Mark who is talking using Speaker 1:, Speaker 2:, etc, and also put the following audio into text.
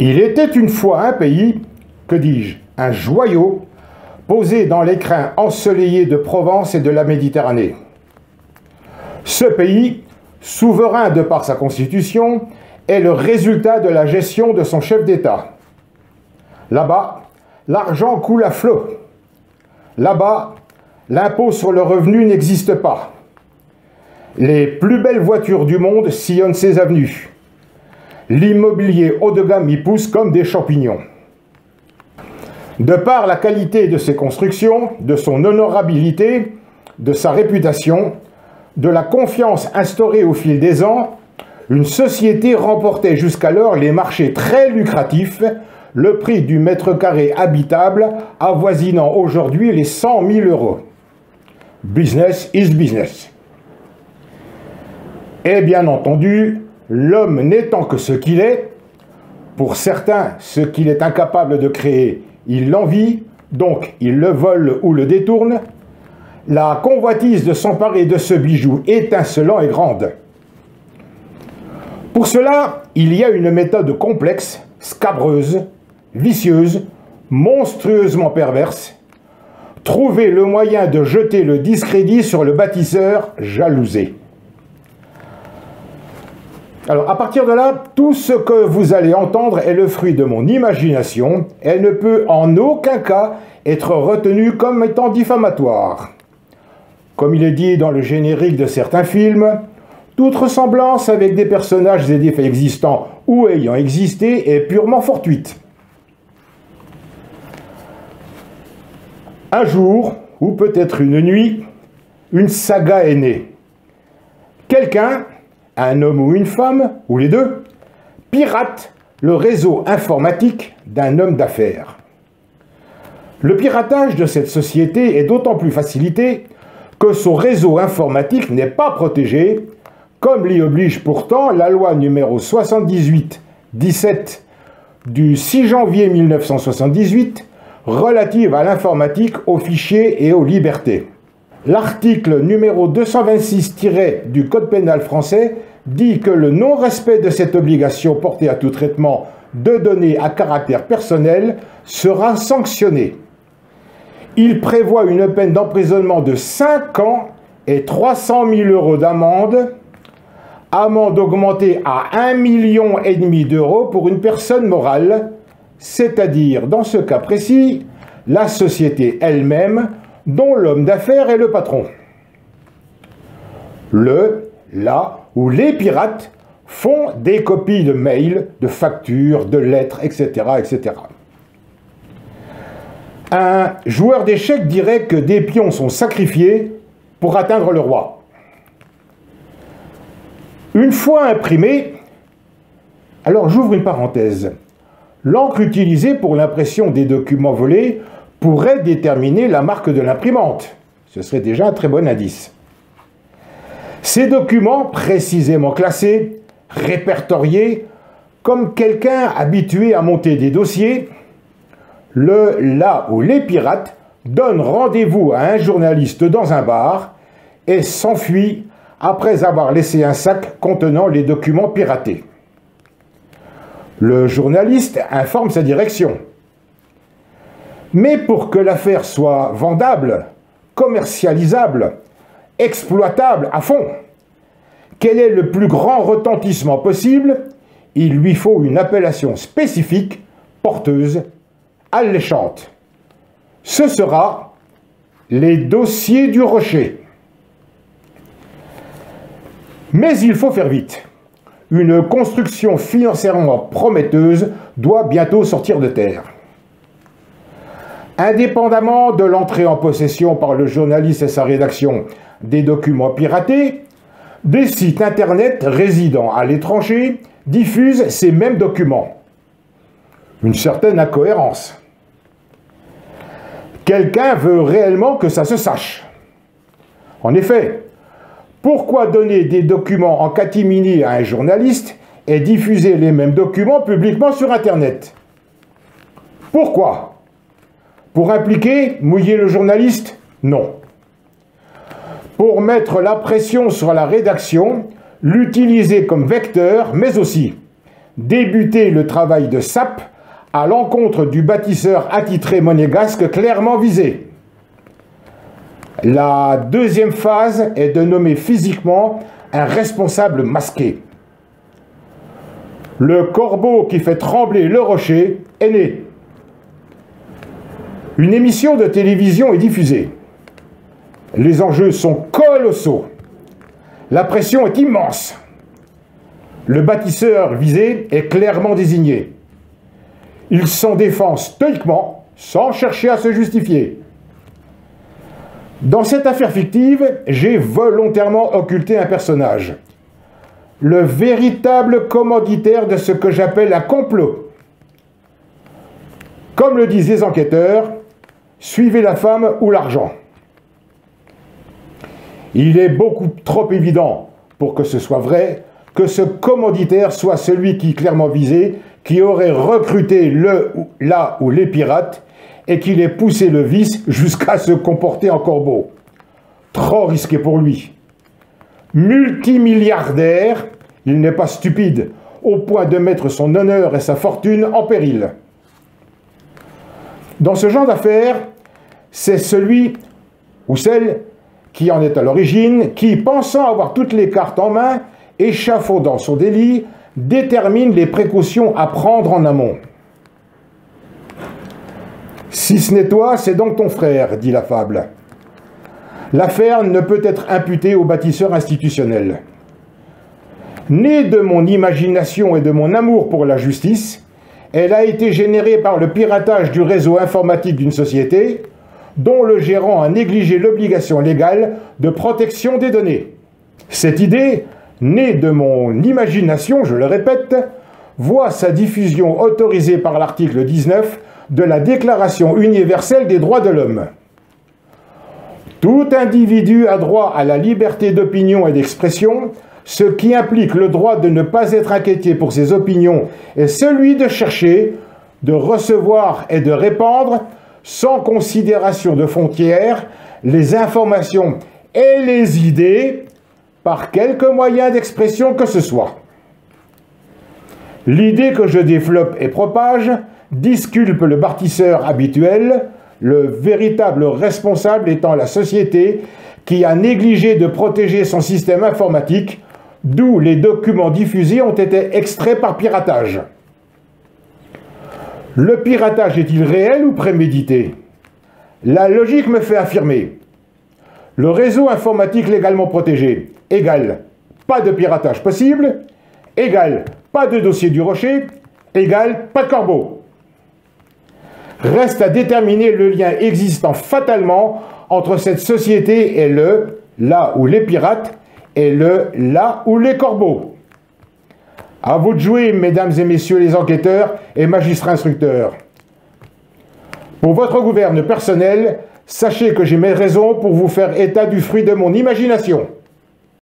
Speaker 1: Il était une fois un pays, que dis-je, un joyau, posé dans l'écrin ensoleillé de Provence et de la Méditerranée. Ce pays, souverain de par sa constitution, est le résultat de la gestion de son chef d'État. Là-bas, l'argent coule à flot. Là-bas, l'impôt sur le revenu n'existe pas. Les plus belles voitures du monde sillonnent ses avenues. L'immobilier haut de gamme y pousse comme des champignons. De par la qualité de ses constructions, de son honorabilité, de sa réputation, de la confiance instaurée au fil des ans, une société remportait jusqu'alors les marchés très lucratifs, le prix du mètre carré habitable avoisinant aujourd'hui les 100 000 €. Business is business. Et bien entendu, l'homme n'étant que ce qu'il est, pour certains, ce qu'il est incapable de créer, il l'envie, donc il le vole ou le détourne, la convoitise de s'emparer de ce bijou étincelant est grande. Pour cela, il y a une méthode complexe, scabreuse, vicieuse, monstrueusement perverse. Trouver le moyen de jeter le discrédit sur le bâtisseur jalousé. Alors, à partir de là, tout ce que vous allez entendre est le fruit de mon imagination. Elle ne peut en aucun cas être retenue comme étant diffamatoire. Comme il est dit dans le générique de certains films, toute ressemblance avec des personnages et des faits existants ou ayant existé est purement fortuite. Un jour, ou peut-être une nuit, une saga est née. Quelqu'un, un homme ou une femme, ou les deux, pirate le réseau informatique d'un homme d'affaires. Le piratage de cette société est d'autant plus facilité que son réseau informatique n'est pas protégé, comme l'y oblige pourtant la loi numéro 78-17 du 6 janvier 1978 relative à l'informatique, aux fichiers et aux libertés. L'article numéro 226- du Code pénal français dit que le non-respect de cette obligation portée à tout traitement de données à caractère personnel sera sanctionné. Il prévoit une peine d'emprisonnement de 5 ans et 300 000 € d'amende, amende augmentée à 1,5 million d'euros pour une personne morale, c'est-à-dire, dans ce cas précis, la société elle-même, dont l'homme d'affaires est le patron. Là où les pirates font des copies de mails, de factures, de lettres, etc., etc. Un joueur d'échecs dirait que des pions sont sacrifiés pour atteindre le roi. Une fois imprimé, alors j'ouvre une parenthèse, l'encre utilisée pour l'impression des documents volés pourrait déterminer la marque de l'imprimante. Ce serait déjà un très bon indice. Ces documents précisément classés, répertoriés, comme quelqu'un habitué à monter des dossiers, là où les pirates donnent rendez-vous à un journaliste dans un bar et s'enfuient après avoir laissé un sac contenant les documents piratés. Le journaliste informe sa direction. Mais pour que l'affaire soit vendable, commercialisable, exploitable à fond, quel est le plus grand retentissement possible, il lui faut une appellation spécifique, porteuse, alléchante. Ce sera les dossiers du rocher. Mais il faut faire vite. Une construction financièrement prometteuse doit bientôt sortir de terre. Indépendamment de l'entrée en possession par le journaliste et sa rédaction des documents piratés, des sites internet résidant à l'étranger diffusent ces mêmes documents. Une certaine incohérence. Quelqu'un veut réellement que ça se sache. En effet, pourquoi donner des documents en catimini à un journaliste et diffuser les mêmes documents publiquement sur Internet? Pourquoi? Pour impliquer, mouiller le journaliste? Non. Pour mettre la pression sur la rédaction, l'utiliser comme vecteur, mais aussi débuté le travail de sape à l'encontre du bâtisseur attitré monégasque clairement visé. La deuxième phase est de nommer physiquement un responsable masqué. Le corbeau qui fait trembler le rocher est né. Une émission de télévision est diffusée. Les enjeux sont colossaux. La pression est immense. Le bâtisseur visé est clairement désigné. Il s'en défend stoïquement, sans chercher à se justifier. Dans cette affaire fictive, j'ai volontairement occulté un personnage. Le véritable commanditaire de ce que j'appelle un complot. Comme le disent les enquêteurs, suivez la femme ou l'argent. Il est beaucoup trop évident, pour que ce soit vrai, que ce commanditaire soit celui qui, clairement visé, qui aurait recruté là ou les pirates et qui les poussé le vice jusqu'à se comporter en corbeau. Trop risqué pour lui. Multimilliardaire, il n'est pas stupide, au point de mettre son honneur et sa fortune en péril. Dans ce genre d'affaires, c'est celui ou celle qui en est à l'origine, qui, pensant avoir toutes les cartes en main, échafaudant son délit, détermine les précautions à prendre en amont. « Si ce n'est toi, c'est donc ton frère », dit la fable. L'affaire ne peut être imputée au bâtisseur institutionnel. Née de mon imagination et de mon amour pour la justice, elle a été générée par le piratage du réseau informatique d'une société dont le gérant a négligé l'obligation légale de protection des données. Cette idée, née de mon imagination, je le répète, voit sa diffusion autorisée par l'article 19 de la Déclaration universelle des droits de l'homme. Tout individu a droit à la liberté d'opinion et d'expression, ce qui implique le droit de ne pas être inquiété pour ses opinions et celui de chercher, de recevoir et de répandre, sans considération de frontières, les informations et les idées par quelque moyen d'expression que ce soit. L'idée que je développe et propage disculpe le bâtisseur habituel, le véritable responsable étant la société qui a négligé de protéger son système informatique, d'où les documents diffusés ont été extraits par piratage. Le piratage est-il réel ou prémédité? La logique me fait affirmer. Le réseau informatique légalement protégé égale pas de piratage possible, égale pas de dossier du rocher, égale pas de corbeau. Reste à déterminer le lien existant fatalement entre cette société et le là où les pirates et le là où les corbeaux. À vous de jouer, mesdames et messieurs les enquêteurs et magistrats instructeurs. Pour votre gouverne personnel, sachez que j'ai mes raisons pour vous faire état du fruit de mon imagination.